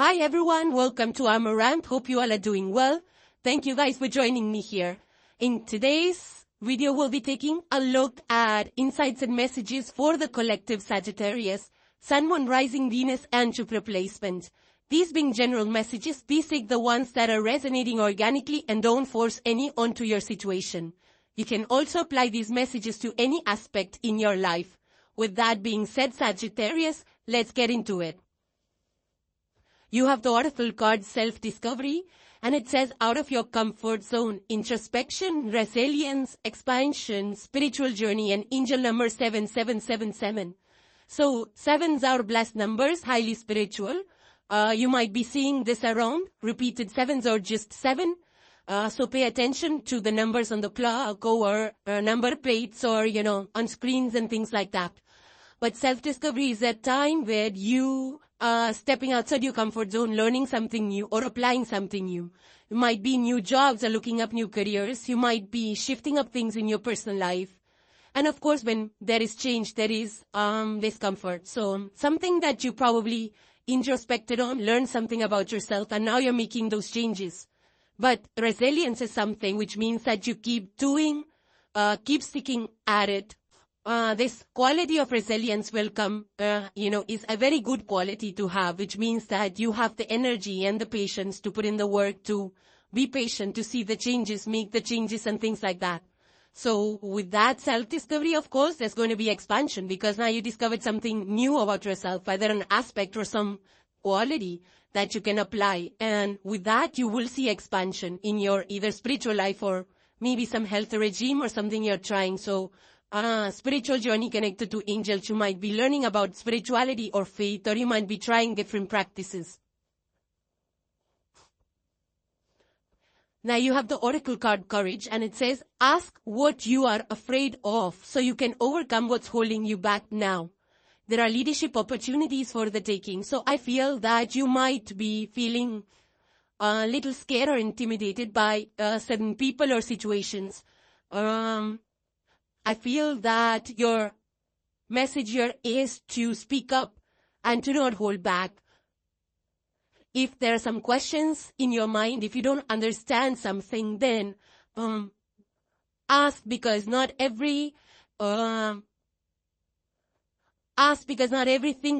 Hi everyone, welcome to Amaranth. Hope you all are doing well. Thank you guys for joining me here. In today's video, we'll be taking a look at insights and messages for the collective Sagittarius, Sun, Moon, Rising, Venus, and Jupiter placement. These being general messages, please take the ones that are resonating organically and don't force any onto your situation. You can also apply these messages to any aspect in your life. With that being said, Sagittarius, let's get into it. You have the Oracle card Self-Discovery, and it says out of your comfort zone, introspection, resilience, expansion, spiritual journey, and angel number 7777. So, 7s are blessed numbers, highly spiritual. You might be seeing this around, repeated 7s or just 7. So pay attention to the numbers on the clock or number plates or, on screens and things like that. But self-discovery is a time where you are stepping outside your comfort zone, learning something new or applying something new. You might be new jobs or looking up new careers. You might be shifting up things in your personal life. And of course, when there is change, there is discomfort. So something that you probably introspected on, learned something about yourself, and now you're making those changes. But resilience is something which means that you keep doing, keep sticking at it. This quality of resilience will come, is a very good quality to have, which means that you have the energy and the patience to put in the work, to be patient, to see the changes, make the changes and things like that. So with that self-discovery, of course, there's going to be expansion because now you discovered something new about yourself, either an aspect or some quality that you can apply. And with that, you will see expansion in your either spiritual life or maybe some health regime or something you're trying. So spiritual journey connected to angels. You might be learning about spirituality or faith, or you might be trying different practices. Now you have the Oracle card Courage, and it says, ask what you are afraid of so you can overcome what's holding you back now. There are leadership opportunities for the taking. So I feel that you might be feeling a little scared or intimidated by certain people or situations. I feel that your message here is to speak up and to not hold back. If there are some questions in your mind, if you don't understand something, then ask because not everything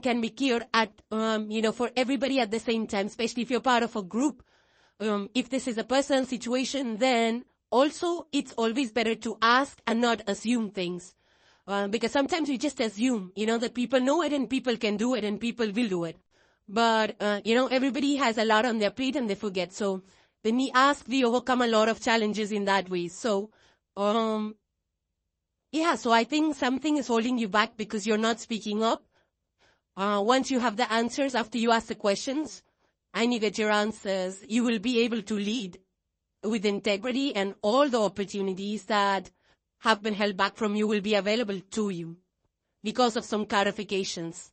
can be cleared at for everybody at the same time, especially if you're part of a group. If this is a personal situation, then also, it's always better to ask and not assume things. Because sometimes we just assume, that people know it and people can do it and people will do it. But, everybody has a lot on their plate and they forget. So, when we ask, we overcome a lot of challenges in that way. So, so I think something is holding you back because you're not speaking up. Once you have the answers, after you ask the questions and you get your answers, you will be able to lead with integrity, and all the opportunities that have been held back from you will be available to you because of some clarifications.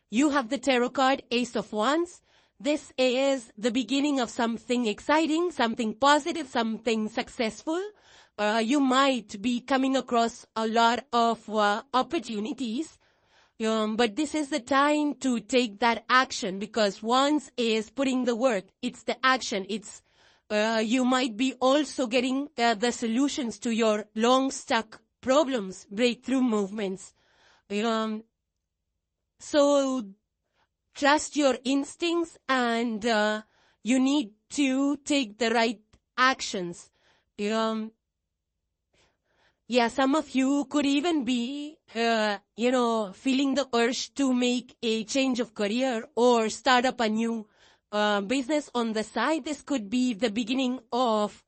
You have the tarot card Ace of Wands. This is the beginning of something exciting, something positive, something successful. You might be coming across a lot of opportunities. But this is the time to take that action because Wands is putting the work. It's the action. It's you might be also getting the solutions to your long stuck problems, breakthrough movements. So trust your instincts and you need to take the right actions. Some of you could even be, feeling the urge to make a change of career or start up a new business on the side. This could be the beginning of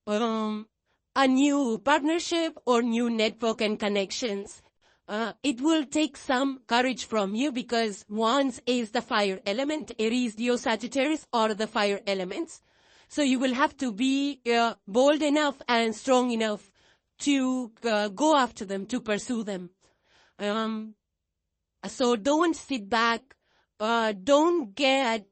a new partnership or new network and connections. It will take some courage from you because Wands is the fire element. Aries, Leo, Sagittarius are the fire elements. So you will have to be bold enough and strong enough to go after them, to pursue them. So don't sit back. Don't get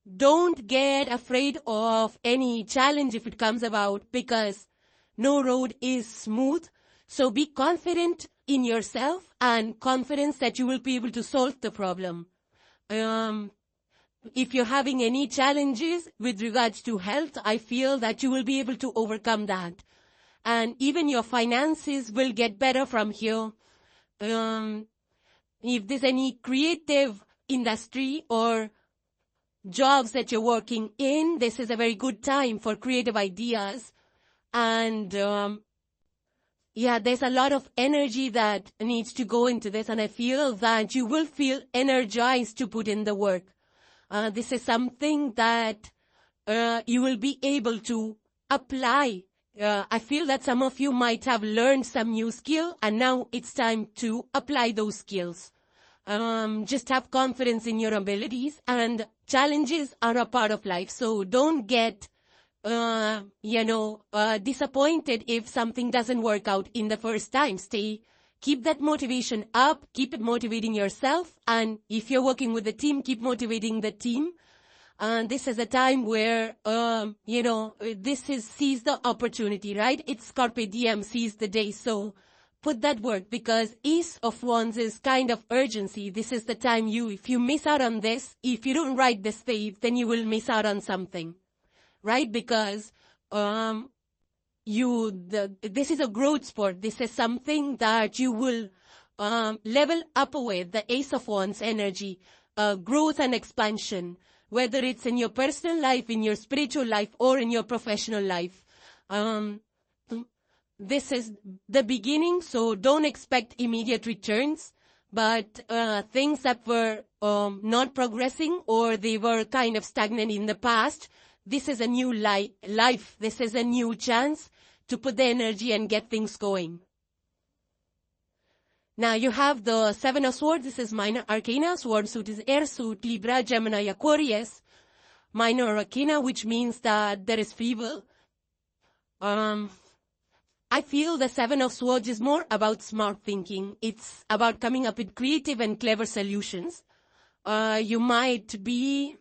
afraid of any challenge if it comes about because no road is smooth. So be confident in yourself and confidence that you will be able to solve the problem. If you're having any challenges with regards to health, I feel that you will be able to overcome that. And even your finances will get better from here. If there's any creative industry or jobs that you're working in, this is a very good time for creative ideas. And there's a lot of energy that needs to go into this, and I feel that you will feel energized to put in the work. This is something that you will be able to apply. I feel that some of you might have learned some new skill, and now it's time to apply those skills. Just have confidence in your abilities, and challenges are a part of life, so don't get disappointed if something doesn't work out in the first time. Keep that motivation up, keep it motivating yourself, and if you're working with the team, keep motivating the team. And this is a time where, seize the opportunity, right? It's Carpe Diem, seize the day. So put that work, because Ace of Wands is kind of urgency. This is the time if you miss out on this, if you don't write this save, then you will miss out on something. Right? Because this is a growth sport. This is something that you will level up with, the Ace of Wands energy, growth and expansion, whether it's in your personal life, in your spiritual life, or in your professional life. This is the beginning, so don't expect immediate returns, but things that were not progressing or they were kind of stagnant in the past, this is a new life. This is a new chance to put the energy and get things going. Now you have the Seven of Swords. This is minor arcana. Sword suit is air suit, Libra, Gemini, Aquarius. Minor arcana, which means that there is feeble. I feel the Seven of Swords is more about smart thinking. It's about coming up with creative and clever solutions. You might be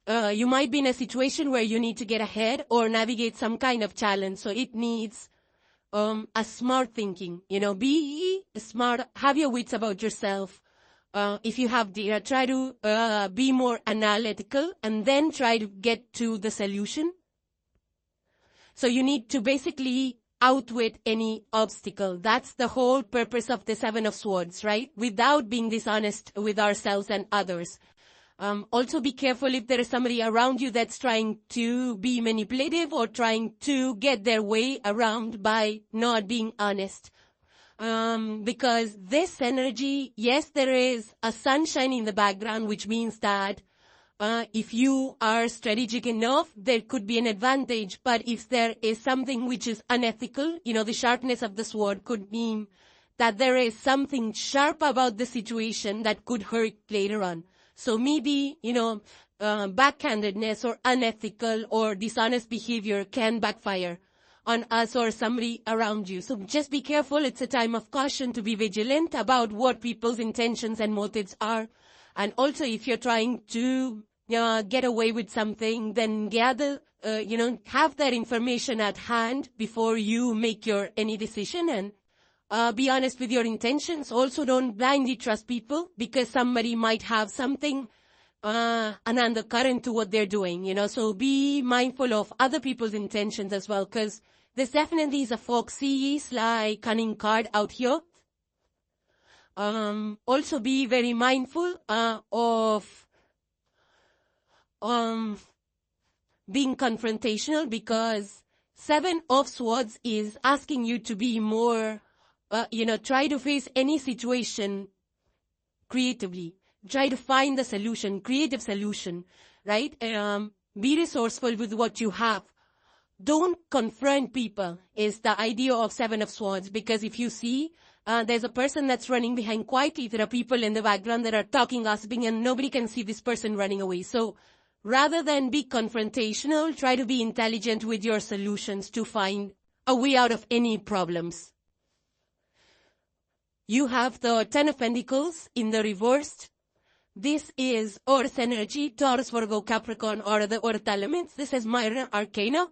in a situation where you need to get ahead or navigate some kind of challenge. So it needs a smart thinking. Be smart, have your wits about yourself. If you have data, try to be more analytical and then try to get to the solution. So you need to basically outwit any obstacle. That's the whole purpose of the Seven of Swords, right? Without being dishonest with ourselves and others. Also be careful if there is somebody around you that's trying to be manipulative or trying to get their way around by not being honest. Because this energy, yes, there is a sunshine in the background, which means that if you are strategic enough, there could be an advantage. But if there is something which is unethical, the sharpness of the sword could mean that there is something sharp about the situation that could hurt later on. So maybe, backhandedness or unethical or dishonest behavior can backfire on us or somebody around you. So just be careful. It's a time of caution to be vigilant about what people's intentions and motives are. And also if you're trying to get away with something, then gather, have that information at hand before you make any decision, and be honest with your intentions. Also, don't blindly trust people, because somebody might have something, an undercurrent to what they're doing, So be mindful of other people's intentions as well, because this definitely is a foxy, sly, cunning card out here. Also be very mindful of being confrontational, because Seven of Swords is asking you to be more, try to face any situation creatively. Try to find the solution, creative solution, right? Be resourceful with what you have. Don't confront people is the idea of Seven of Swords, because if you see, there's a person that's running behind quietly. There are people in the background that are talking, gossiping, and nobody can see this person running away. So rather than be confrontational, try to be intelligent with your solutions to find a way out of any problems. You have the Ten of Pentacles in the reversed. This is Earth energy, Taurus, Virgo, Capricorn, or the Earth elements. This is minor arcana.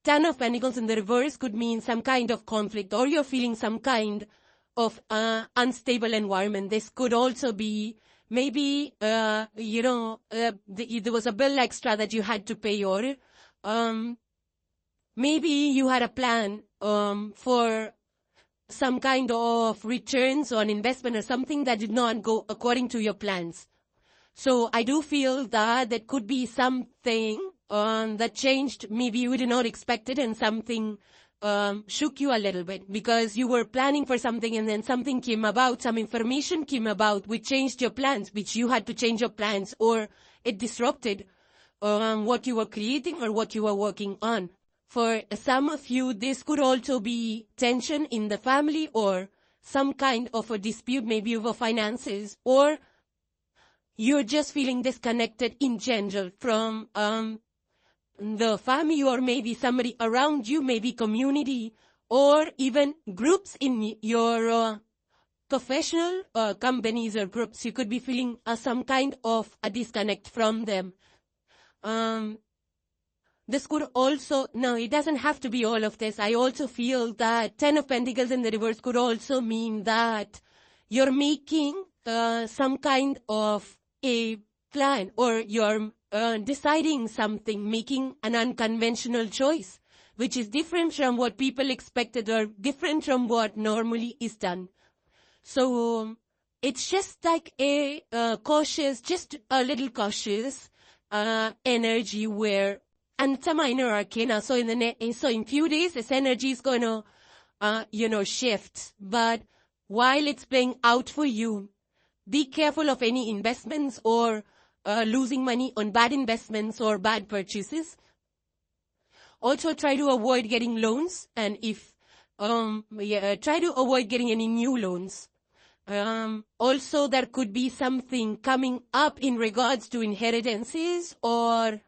Ten of Pentacles in the reverse could mean some kind of conflict, or you're feeling some kind of unstable environment. This could also be maybe, there was a bill extra that you had to pay, or maybe you had a plan for some kind of returns on investment or something that did not go according to your plans. So I do feel that there could be something that changed. Maybe you did not expect it, and something shook you a little bit because you were planning for something and then something came about, some information came about which changed your plans, which you had to change your plans, or it disrupted what you were creating or what you were working on. For some of you, this could also be tension in the family or some kind of a dispute, maybe over finances, or you're just feeling disconnected in general from the family, or maybe somebody around you, maybe community, or even groups in your professional companies or groups. You could be feeling some kind of a disconnect from them. This could also, no, it doesn't have to be all of this. I also feel that Ten of Pentacles in the reverse could also mean that you're making some kind of a plan, or you're deciding something, making an unconventional choice, which is different from what people expected or different from what normally is done. So it's just like a cautious, just a little cautious energy where, and it's a minor arcana. So in few days, this energy is going to, shift. But while it's playing out for you, be careful of any investments or losing money on bad investments or bad purchases. Also, try to avoid getting loans, and try to avoid getting any new loans. Also, there could be something coming up in regards to inheritances or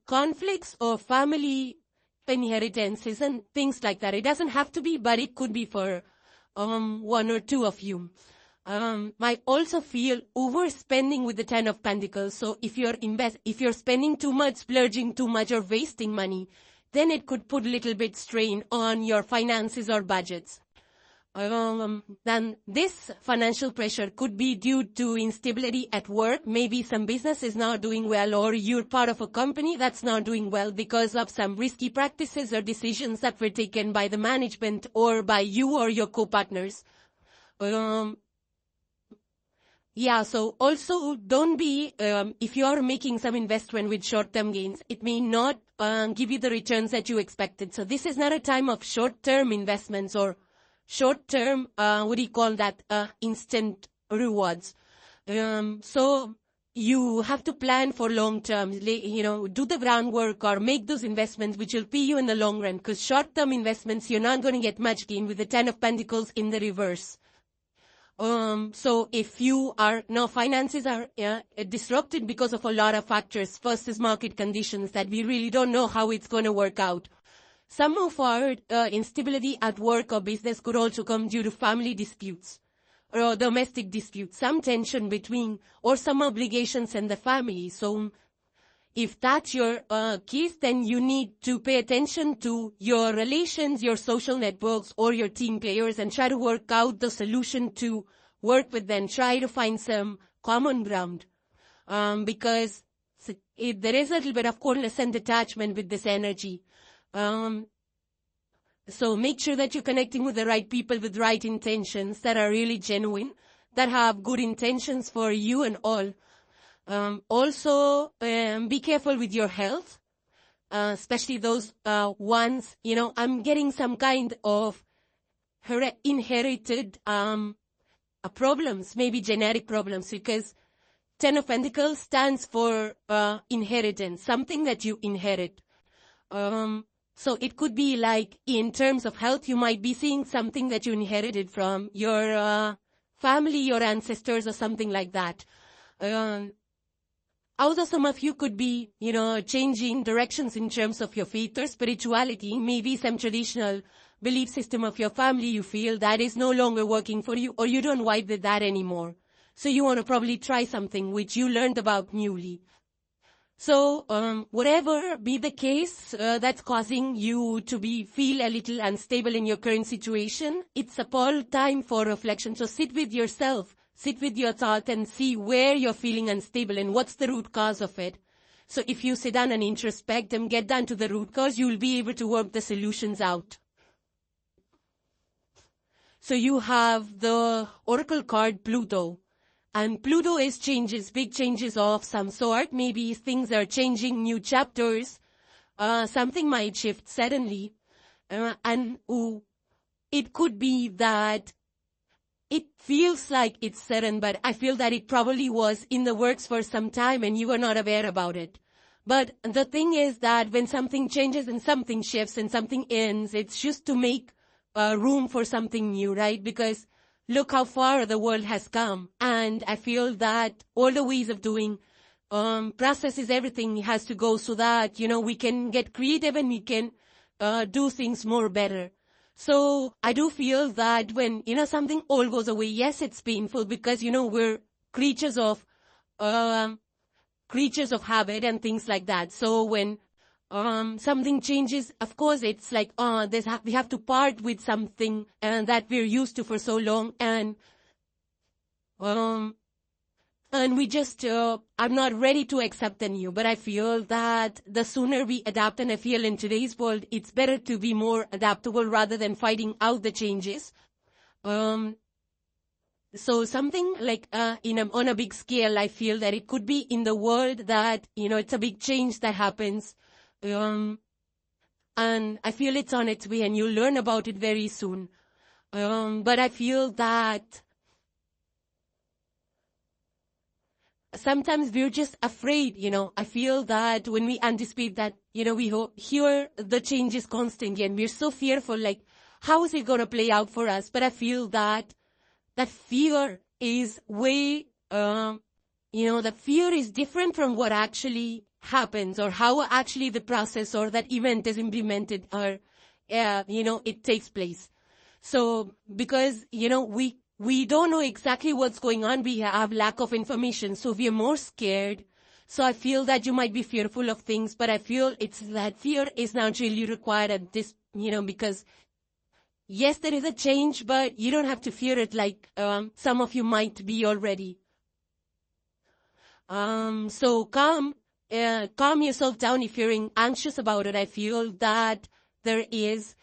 conflicts or family inheritances and things like that. It doesn't have to be, but it could be for one or two of you. Might also feel overspending with the Ten of Pentacles. So if you're spending too much, splurging too much, or wasting money, then it could put a little bit strain on your finances or budgets. Then this financial pressure could be due to instability at work. Maybe some business is not doing well, or you're part of a company that's not doing well because of some risky practices or decisions that were taken by the management or by you or your co-partners. So also don't be, if you are making some investment with short-term gains, it may not give you the returns that you expected. So this is not a time of short-term investments or short-term, instant rewards. So you have to plan for long-term, do the groundwork or make those investments which will pay you in the long run, because short-term investments, you're not going to get much gain with the Ten of Pentacles in the reverse. So if you are, finances are disrupted because of a lot of factors. First is market conditions that we really don't know how it's going to work out. Some of our instability at work or business could also come due to family disputes or domestic disputes, some tension between or some obligations in the family. So if that's your case, then you need to pay attention to your relations, your social networks, or your team players, and try to work out the solution to work with them. Try to find some common ground, because there is a little bit of coldness and detachment with this energy. So make sure that you're connecting with the right people with right intentions that are really genuine, that have good intentions for you and all. Also, be careful with your health, especially those ones, I'm getting some kind of inherited problems, maybe genetic problems, because Ten of Pentacles stands for inheritance, something that you inherit. So it could be like, in terms of health, you might be seeing something that you inherited from your family, your ancestors, or something like that. Also, some of you could be, changing directions in terms of your faith or spirituality. Maybe some traditional belief system of your family you feel that is no longer working for you, or you don't vibe with that anymore. So you want to probably try something which you learned about newly. So, whatever be the case that's causing you to feel a little unstable in your current situation, it's a Paul time for reflection. So sit with yourself, sit with your thought and see where you're feeling unstable and what's the root cause of it. So if you sit down and introspect and get down to the root cause, you'll be able to work the solutions out. So you have the oracle card Pluto. And Pluto is changes, big changes of some sort. Maybe things are changing, new chapters. Something might shift suddenly. It could be that it feels like it's sudden, but I feel that it probably was in the works for some time and you were not aware about it. But the thing is that when something changes and something shifts and something ends, it's just to make room for something new, right? Because look how far the world has come. And I feel that all the ways of doing processes, everything has to go so that, we can get creative and we can do things more better. So I do feel that when, something all goes away, yes, it's painful because, we're creatures of habit and things like that. So when something changes, of course, it's like, we have to part with something that we're used to for so long, and we just, I'm not ready to accept the new, but I feel that the sooner we adapt, and I feel in today's world, it's better to be more adaptable rather than fighting out the changes. So something like, on a big scale, I feel that it could be in the world that, it's a big change that happens. And I feel it's on its way and you'll learn about it very soon. But I feel that sometimes we're just afraid, I feel that when we anticipate that, we hear the changes constantly and we're so fearful, like, how is it going to play out for us? But I feel that fear is way, the fear is different from what actually happens or how actually the process or that event is implemented or, it takes place. So, because, we don't know exactly what's going on. We have lack of information. So we are more scared. So I feel that you might be fearful of things, but I feel it's that fear is not really required at this, because yes, there is a change, but you don't have to fear it like, some of you might be already. So calm yourself down if you're anxious about it. I feel that there's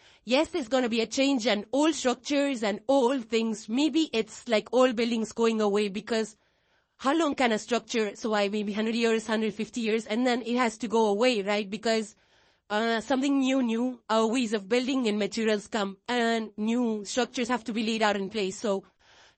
going to be a change and old structures and old things. Maybe it's like old buildings going away because how long can a structure survive? Maybe 100 years, 150 years, and then it has to go away, right? Because something new ways of building and materials come and new structures have to be laid out in place. So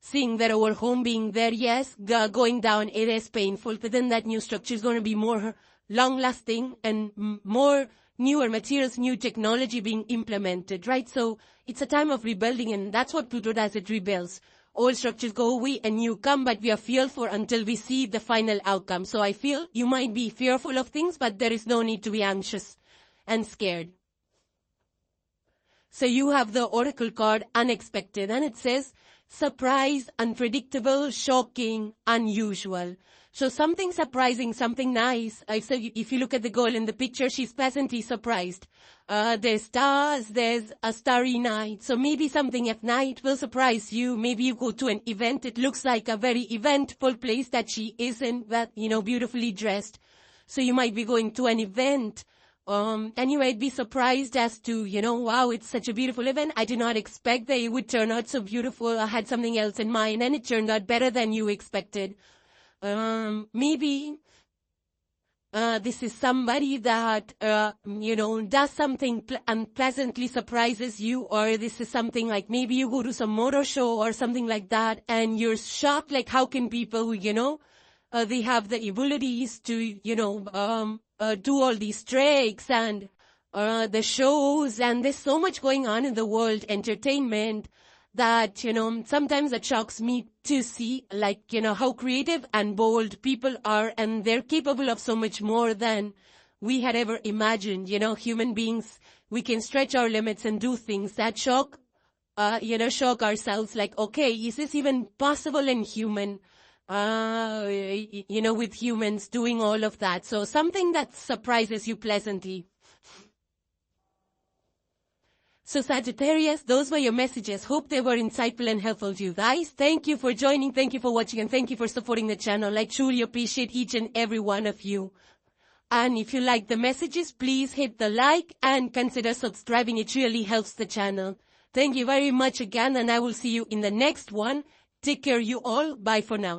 seeing that our home being there, yes, going down, it is painful, but then that new structure is going to be more long-lasting and more newer materials, new technology being implemented, right? So it's a time of rebuilding, and that's what Pluto does, it rebuilds. Old structures go away and new come, but we are fearful until we see the final outcome. So I feel you might be fearful of things, but there is no need to be anxious and scared. So you have the oracle card Unexpected, and it says surprise, unpredictable, shocking, unusual. So something surprising, something nice. So if you look at the girl in the picture, she's pleasantly surprised. There's stars, there's a starry night. So maybe something at night will surprise you. Maybe you go to an event. It looks like a very eventful place that she is in, that, beautifully dressed. So you might be going to an event. And you might be surprised as to, wow, it's such a beautiful event. I did not expect that it would turn out so beautiful. I had something else in mind and it turned out better than you expected. Maybe this is somebody that, does something unpleasantly surprises you, or this is something like maybe you go to some motor show or something like that and you're shocked, like how can people who, they have the abilities to, do all these tricks and the shows, and there's so much going on in the world, entertainment, that, sometimes it shocks me to see, like, how creative and bold people are, and they're capable of so much more than we had ever imagined. Human beings, we can stretch our limits and do things that shock ourselves, like, okay, is this even possible in human? With humans doing all of that. So something that surprises you pleasantly. So Sagittarius, those were your messages. Hope they were insightful and helpful to you guys. Thank you for joining, thank you for watching, and thank you for supporting the channel. I truly appreciate each and every one of you. And if you like the messages, please hit the like and consider subscribing. It really helps the channel. Thank you very much again, and I will see you in the next one. Take care, you all. Bye for now.